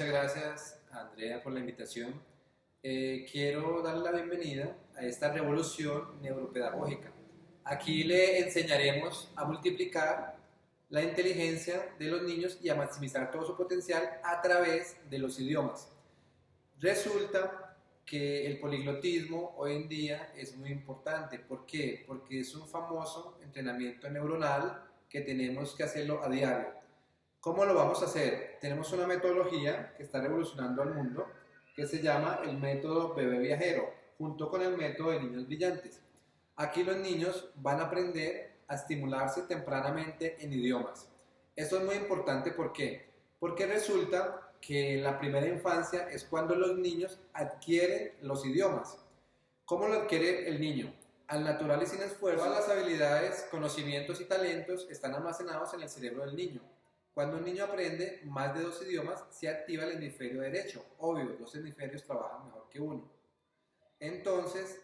Muchas gracias, Andrea, por la invitación. Quiero darle la bienvenida a esta revolución neuropedagógica. Aquí le enseñaremos a multiplicar la inteligencia de los niños y a maximizar todo su potencial a través de los idiomas. Resulta que el poliglotismo hoy en día es muy importante. ¿Por qué? Porque es un famoso entrenamiento neuronal que tenemos que hacerlo a diario. ¿Cómo lo vamos a hacer? Tenemos una metodología que está revolucionando al mundo que se llama el método bebé viajero, junto con el método de niños brillantes. Aquí los niños van a aprender a estimularse tempranamente en idiomas. Esto es muy importante, ¿por qué? Porque resulta que la primera infancia es cuando los niños adquieren los idiomas. ¿Cómo lo adquiere el niño? Al natural y sin esfuerzo. Todas las habilidades, conocimientos y talentos están almacenados en el cerebro del niño. Cuando un niño aprende más de 2 idiomas, se activa el hemisferio derecho. Obvio, 2 hemisferios trabajan mejor que uno. Entonces,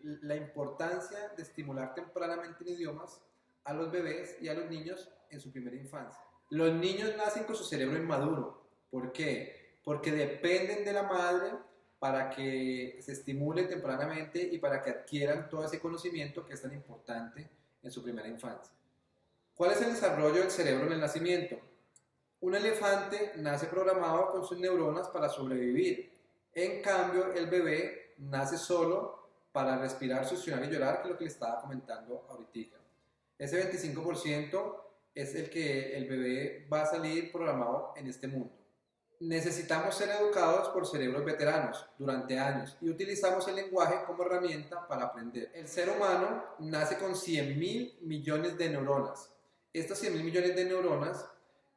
la importancia de estimular tempranamente en idiomas a los bebés y a los niños en su primera infancia. Los niños nacen con su cerebro inmaduro. ¿Por qué? Porque dependen de la madre para que se estimule tempranamente y para que adquieran todo ese conocimiento que es tan importante en su primera infancia. ¿Cuál es el desarrollo del cerebro en el nacimiento? Un elefante nace programado con sus neuronas para sobrevivir. En cambio, el bebé nace solo para respirar, succionar y llorar, que es lo que le estaba comentando ahorita. Ese 25% es el que el bebé va a salir programado en este mundo. Necesitamos ser educados por cerebros veteranos durante años y utilizamos el lenguaje como herramienta para aprender. El ser humano nace con 100.000 millones de neuronas. Estas 100.000 millones de neuronas,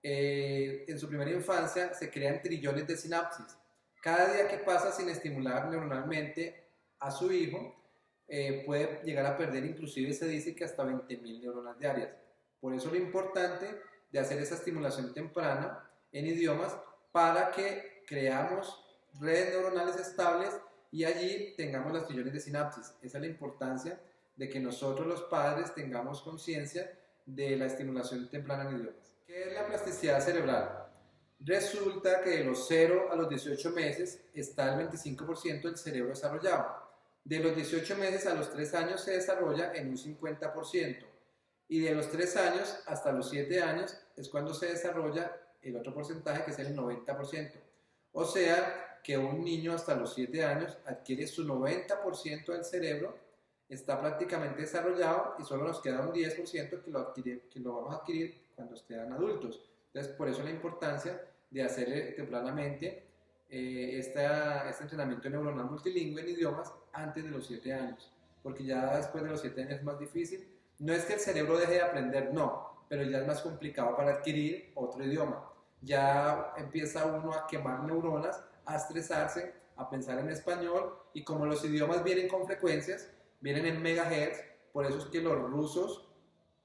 en su primera infancia, se crean trillones de sinapsis. Cada día que pasa sin estimular neuronalmente a su hijo, puede llegar a perder, inclusive se dice que hasta 20.000 neuronas diarias. Por eso lo importante de hacer esa estimulación temprana en idiomas para que creamos redes neuronales estables y allí tengamos las trillones de sinapsis. Esa es la importancia de que nosotros los padres tengamos conciencia de la estimulación temprana en idiomas. ¿Qué es la plasticidad cerebral? Resulta que de los 0 a los 18 meses está el 25% del cerebro desarrollado. De los 18 meses a los 3 años se desarrolla en un 50%. Y de los 3 años hasta los 7 años es cuando se desarrolla el otro porcentaje, que es el 90%. O sea que un niño hasta los 7 años adquiere su 90% del cerebro, está prácticamente desarrollado y solo nos queda un 10% que lo vamos a adquirir cuando estén adultos. Entonces, por eso la importancia de hacer tempranamente este entrenamiento neuronal multilingüe en idiomas antes de los 7 años, porque ya después de los 7 años es más difícil. No es que el cerebro deje de aprender, no, pero ya es más complicado para adquirir otro idioma. Ya empieza uno a quemar neuronas, a estresarse, a pensar en español, y como los idiomas vienen con frecuencias, vienen en megahertz, por eso es que los rusos,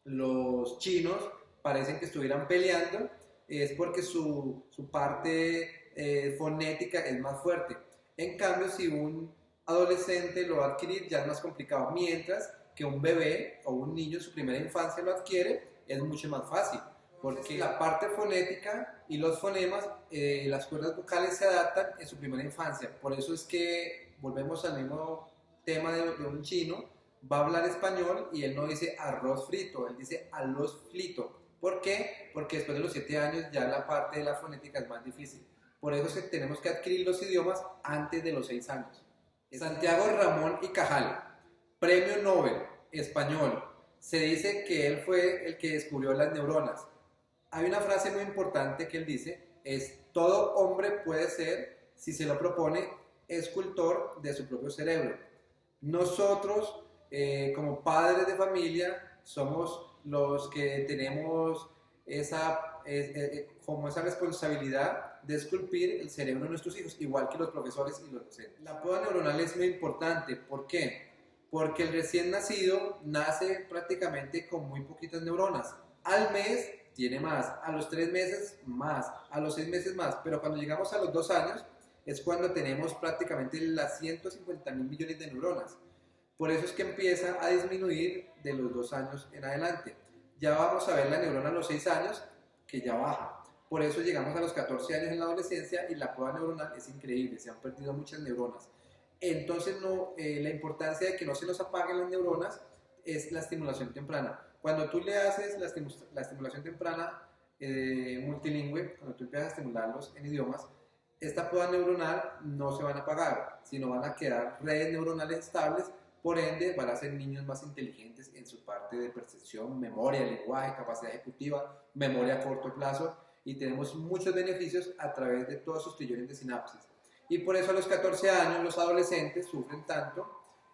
los chinos, parecen que estuvieran peleando, es porque su parte fonética es más fuerte. En cambio, si un adolescente lo va a adquirir, ya es más complicado, mientras que un bebé o un niño en su primera infancia lo adquiere, es mucho más fácil, porque la parte fonética y los fonemas, las cuerdas vocales se adaptan en su primera infancia. Por eso es que volvemos al mismo tema de un chino, va a hablar español y él no dice arroz frito, él dice arroz frito. ¿Por qué? Porque después de los 7 años ya la parte de la fonética es más difícil. Por eso es que tenemos que adquirir los idiomas antes de los 6 años. Santiago Ramón y Cajal, Premio Nobel español. Se dice que él fue el que descubrió las neuronas. Hay una frase muy importante que él dice, es: todo hombre puede ser, si se lo propone, escultor de su propio cerebro. Nosotros, como padres de familia, somos los que tenemos como esa responsabilidad de esculpir el cerebro de nuestros hijos, igual que los profesores y los docentes. La poda neuronal es muy importante. ¿Por qué? Porque el recién nacido nace prácticamente con muy poquitas neuronas. Al mes tiene más, a los 3 meses más, a los 6 meses más, pero cuando llegamos a los 2 años es cuando tenemos prácticamente las 150.000 millones de neuronas. Por eso es que empieza a disminuir de los 2 años en adelante. Ya vamos a ver la neurona a los 6 años que ya baja. Por eso llegamos a los 14 años en la adolescencia y la poda neuronal es increíble, se han perdido muchas neuronas. Entonces, la importancia de que no se nos apaguen las neuronas es la estimulación temprana. Cuando tú le haces la estimulación temprana multilingüe, cuando tú empiezas a estimularlos en idiomas, esta poda neuronal no se van a apagar, sino van a quedar redes neuronales estables, por ende van a ser niños más inteligentes en su parte de percepción, memoria, lenguaje, capacidad ejecutiva, memoria a corto plazo, y tenemos muchos beneficios a través de todos sus trillones de sinapsis. Y por eso a los 14 años los adolescentes sufren tanto,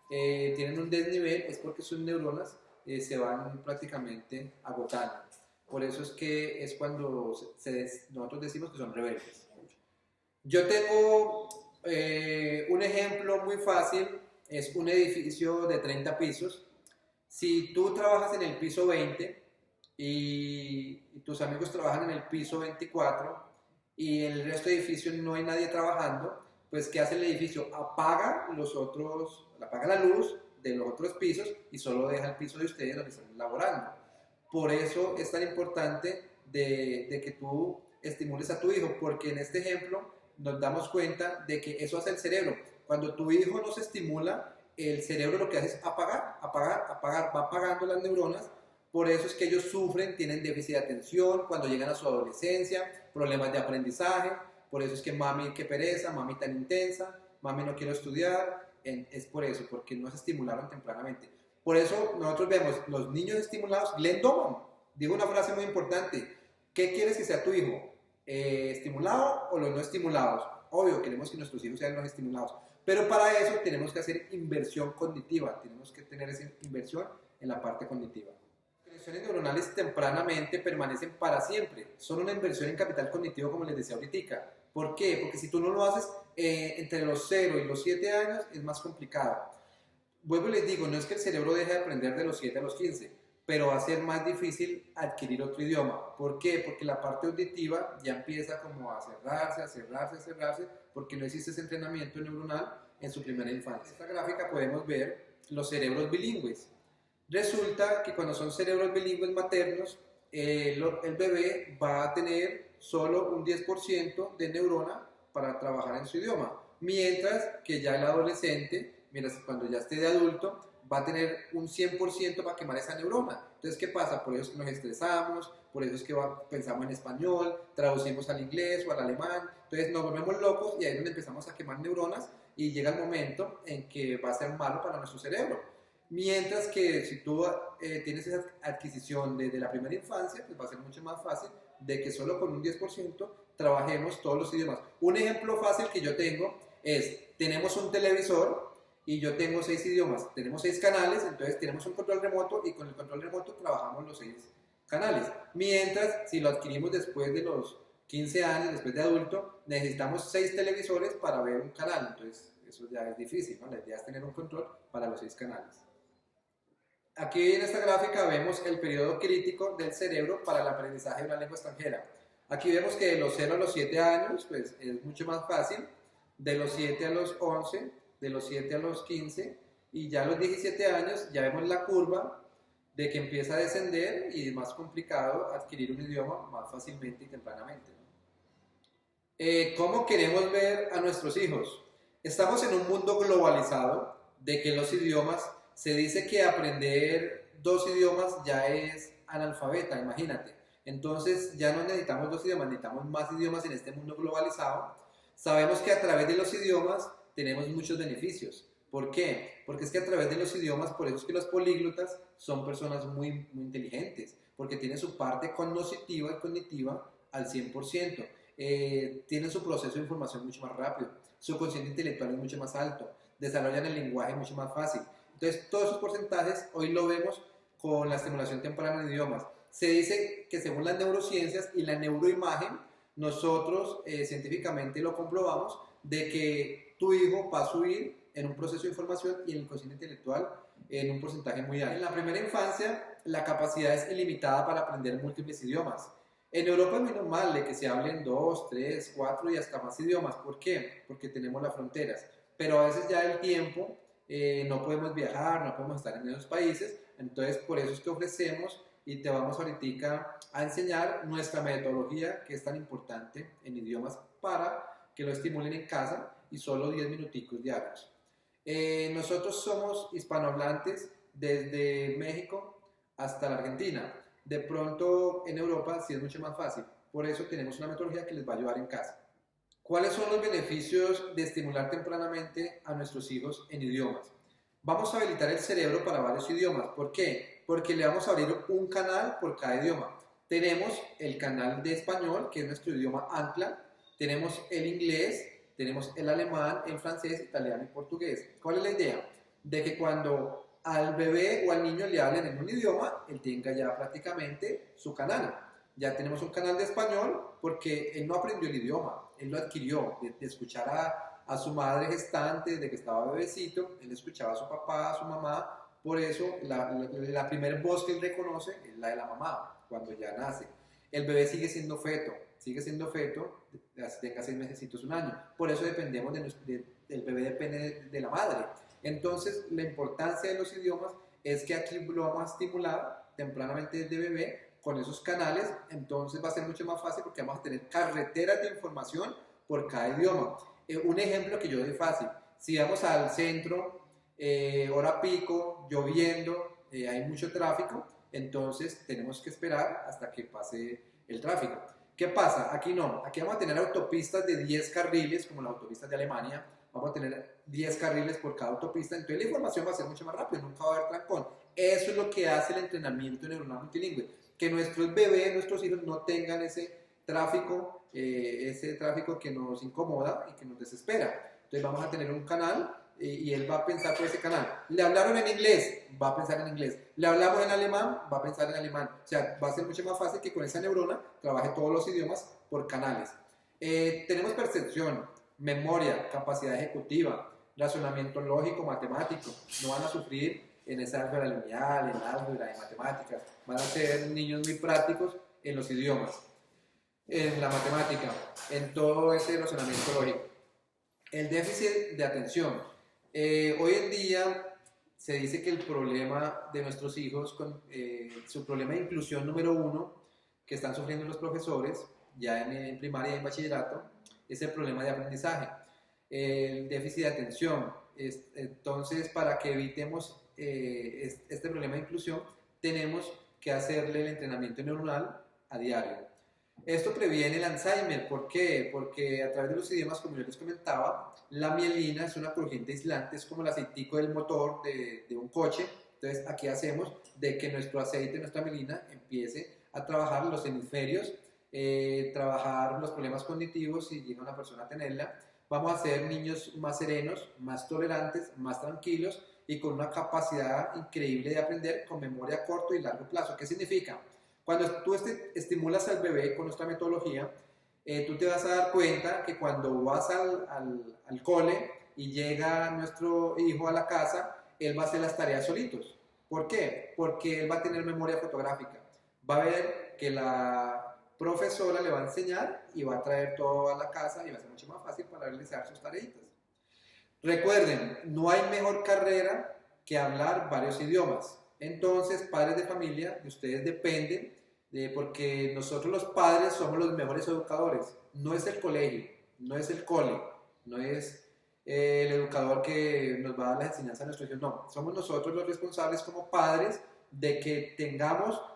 tienen un desnivel, es porque sus neuronas se van prácticamente agotando. Por eso es que es cuando nosotros decimos que son rebeldes. Yo tengo un ejemplo muy fácil, es un edificio de 30 pisos. Si tú trabajas en el piso 20 y tus amigos trabajan en el piso 24 y en el resto del edificio no hay nadie trabajando, pues ¿qué hace el edificio? Apaga la luz de los otros pisos y solo deja el piso de ustedes donde están laborando. Por eso es tan importante de que tú estimules a tu hijo, porque en este ejemplo nos damos cuenta de que eso hace el cerebro. Cuando tu hijo no se estimula, el cerebro lo que hace es apagar, va apagando las neuronas. Por eso es que ellos sufren, tienen déficit de atención cuando llegan a su adolescencia, problemas de aprendizaje. Por eso es que mami, qué pereza, mami tan intensa, mami no quiero estudiar. Es por eso, porque no se estimularon tempranamente. Por eso nosotros vemos los niños estimulados. Glenn Doman dijo una frase muy importante: ¿qué quieres que sea tu hijo? ¿Estimulado o los no estimulados? Obvio, queremos que nuestros hijos sean los estimulados, pero para eso tenemos que hacer inversión cognitiva, tenemos que tener esa inversión en la parte cognitiva. Las conexiones neuronales tempranamente permanecen para siempre, son una inversión en capital cognitivo, como les decía ahorita. ¿Por qué? Porque si tú no lo haces entre los 0 y los 7 años es más complicado. Vuelvo y les digo, no es que el cerebro deje de aprender de los 7 a los 15, pero va a ser más difícil adquirir otro idioma. ¿Por qué? Porque la parte auditiva ya empieza como a cerrarse, porque no existe ese entrenamiento neuronal en su primera infancia. En esta gráfica podemos ver los cerebros bilingües. Resulta que cuando son cerebros bilingües maternos, el bebé va a tener solo un 10% de neurona para trabajar en su idioma, mientras que ya el adolescente, cuando ya esté de adulto, va a tener un 100% para quemar esa neurona. Entonces, ¿qué pasa? Por eso es que nos estresamos, por eso es que pensamos en español, traducimos al inglés o al alemán, entonces nos volvemos locos y ahí es donde empezamos a quemar neuronas y llega el momento en que va a ser malo para nuestro cerebro. Mientras que si tú tienes esa adquisición desde la primera infancia, pues va a ser mucho más fácil de que solo con un 10% trabajemos todos los idiomas. Un ejemplo fácil que yo tengo es, tenemos un televisor y yo tengo 6 idiomas, tenemos 6 canales, entonces tenemos un control remoto y con el control remoto trabajamos los 6 canales. Mientras, si lo adquirimos después de los 15 años, después de adulto, necesitamos 6 televisores para ver un canal, entonces eso ya es difícil, ¿no? La idea es tener un control para los 6 canales. Aquí en esta gráfica vemos el periodo crítico del cerebro para el aprendizaje de una lengua extranjera. Aquí vemos que de los 0 a los 7 años pues, es mucho más fácil, de los 7 a los 11, de los 7 a los 15 y ya a los 17 años ya vemos la curva de que empieza a descender y es más complicado adquirir un idioma más fácilmente y tempranamente, ¿no? ¿Cómo queremos ver a nuestros hijos? Estamos en un mundo globalizado de que los idiomas, se dice que aprender 2 idiomas ya es analfabeta, imagínate. Entonces ya no necesitamos 2 idiomas, necesitamos más idiomas en este mundo globalizado. Sabemos que a través de los idiomas tenemos muchos beneficios. ¿Por qué? Porque es que a través de los idiomas, por eso es que los políglotas son personas muy, muy inteligentes, porque tienen su parte cognitiva y cognitiva al 100%. Tienen su proceso de información mucho más rápido, su consciente intelectual es mucho más alto, desarrollan el lenguaje mucho más fácil. Entonces, todos esos porcentajes hoy lo vemos con la estimulación temprana de idiomas. Se dice que según las neurociencias y la neuroimagen, nosotros científicamente lo comprobamos de que tu hijo va a subir en un proceso de información y en el consciente intelectual en un porcentaje muy alto. En la primera infancia, la capacidad es ilimitada para aprender múltiples idiomas. En Europa es muy normal de que se hablen 2, 3, 4 y hasta más idiomas. ¿Por qué? Porque tenemos las fronteras. Pero a veces ya el tiempo, no podemos viajar, no podemos estar en esos países. Entonces, por eso es que ofrecemos y te vamos ahorita a enseñar nuestra metodología que es tan importante en idiomas para que lo estimulen en casa y solo 10 minuticos diarios. Nosotros somos hispanohablantes desde México hasta la Argentina. De pronto en Europa sí es mucho más fácil. Por eso tenemos una metodología que les va a ayudar en casa. ¿Cuáles son los beneficios de estimular tempranamente a nuestros hijos en idiomas? Vamos a habilitar el cerebro para varios idiomas. ¿Por qué? Porque le vamos a abrir un canal por cada idioma. Tenemos el canal de español, que es nuestro idioma ancla. Tenemos el inglés, tenemos el alemán, el francés, italiano y portugués. ¿Cuál es la idea? De que cuando al bebé o al niño le hablen en un idioma, él tenga ya prácticamente su canal. Ya tenemos un canal de español porque él no aprendió el idioma, él lo adquirió de escuchar a su madre gestante desde que estaba bebecito, él escuchaba a su papá, a su mamá, por eso la primera voz que él reconoce es la de la mamá cuando ya nace. El bebé sigue siendo feto, tenga 6 meses, un año, por eso dependemos el bebé depende de la madre. Entonces la importancia de los idiomas es que aquí lo vamos a estimular tempranamente desde bebé con esos canales, entonces va a ser mucho más fácil porque vamos a tener carreteras de información por cada idioma. Un ejemplo que yo doy fácil, si vamos al centro, hora pico, lloviendo, hay mucho tráfico, entonces tenemos que esperar hasta que pase el tráfico. ¿Qué pasa? Aquí no, aquí vamos a tener autopistas de 10 carriles, como las autopistas de Alemania, vamos a tener 10 carriles por cada autopista, entonces la información va a ser mucho más rápida, nunca va a haber trancón. Eso es lo que hace el entrenamiento neuronal multilingüe, que nuestros bebés, nuestros hijos no tengan ese tráfico que nos incomoda y que nos desespera. Entonces vamos a tener un canal y él va a pensar por ese canal. Le hablaron en inglés, va a pensar en inglés. Le hablamos en alemán, va a pensar en alemán. O sea, va a ser mucho más fácil que con esa neurona trabaje todos los idiomas por canales. Tenemos percepción, memoria, capacidad ejecutiva, razonamiento lógico, matemático. No van a sufrir en esa álgebra lineal, en álgebra, en matemáticas. Van a ser niños muy prácticos en los idiomas, en la matemática, en todo ese razonamiento lógico. El déficit de atención. Hoy en día se dice que el problema de nuestros hijos, su problema de inclusión número 1 que están sufriendo los profesores, ya en primaria y en bachillerato, es el problema de aprendizaje, el déficit de atención. Entonces, para que evitemos este problema de inclusión, tenemos que hacerle el entrenamiento neuronal a diario. Esto previene el Alzheimer. ¿Por qué? Porque a través de los idiomas, como yo les comentaba, la mielina es una corriente aislante, es como el aceitico del motor de un coche. Entonces, aquí hacemos de que nuestro aceite, nuestra mielina, empiece a trabajar los hemisferios, trabajar los problemas cognitivos si llega una persona a tenerla. Vamos a ser niños más serenos, más tolerantes, más tranquilos y con una capacidad increíble de aprender con memoria a corto y largo plazo. ¿Qué significa? Cuando tú estimulas al bebé con nuestra metodología, tú te vas a dar cuenta que cuando vas al cole y llega nuestro hijo a la casa, él va a hacer las tareas solitos. ¿Por qué? Porque él va a tener memoria fotográfica. Va a ver que la profesora le va a enseñar y va a traer todo a la casa y va a ser mucho más fácil para realizar sus tareitas. Recuerden, no hay mejor carrera que hablar varios idiomas. Entonces, padres de familia, de ustedes dependen, porque nosotros los padres somos los mejores educadores. No es el colegio, no es el cole, no es el educador que nos va a dar la enseñanza a nuestros hijos. No, somos nosotros los responsables como padres de que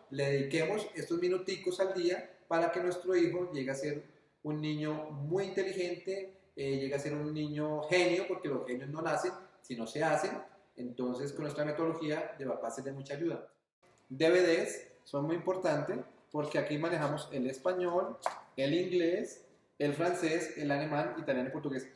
le dediquemos estos minuticos al día para que nuestro hijo llegue a ser un niño muy inteligente, llegue a ser un niño genio, porque los genios no nacen, sino se hacen. Entonces, con nuestra metodología va a ser de mucha ayuda. DVDs son muy importantes porque aquí manejamos el español, el inglés, el francés, el alemán, italiano y portugués.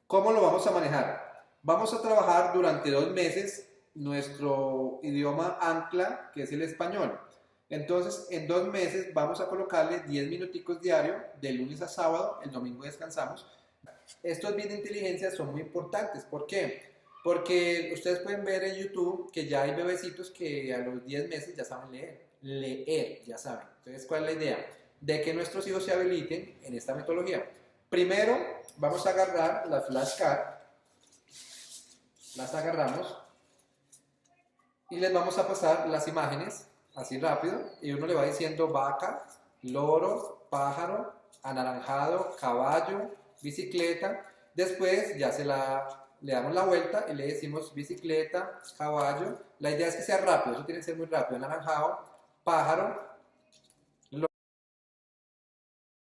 ¿Cómo lo vamos a manejar? Vamos a trabajar durante 2 meses nuestro idioma ancla, que es el español. Entonces, en 2 meses vamos a colocarle 10 minuticos diarios, de lunes a sábado, el domingo descansamos. Estos bits de inteligencia son muy importantes. ¿Por qué? Porque ustedes pueden ver en YouTube que ya hay bebecitos que a los 10 meses ya saben leer, ya saben. Entonces, ¿cuál es la idea? De que nuestros hijos se habiliten en esta metodología. Primero, vamos a agarrar las flashcards, las agarramos y les vamos a pasar las imágenes así rápido, y uno le va diciendo vaca, loro, pájaro, anaranjado, caballo, bicicleta. Después ya le damos la vuelta y le decimos bicicleta, caballo. La idea es que sea rápido, eso tiene que ser muy rápido. Anaranjado, pájaro,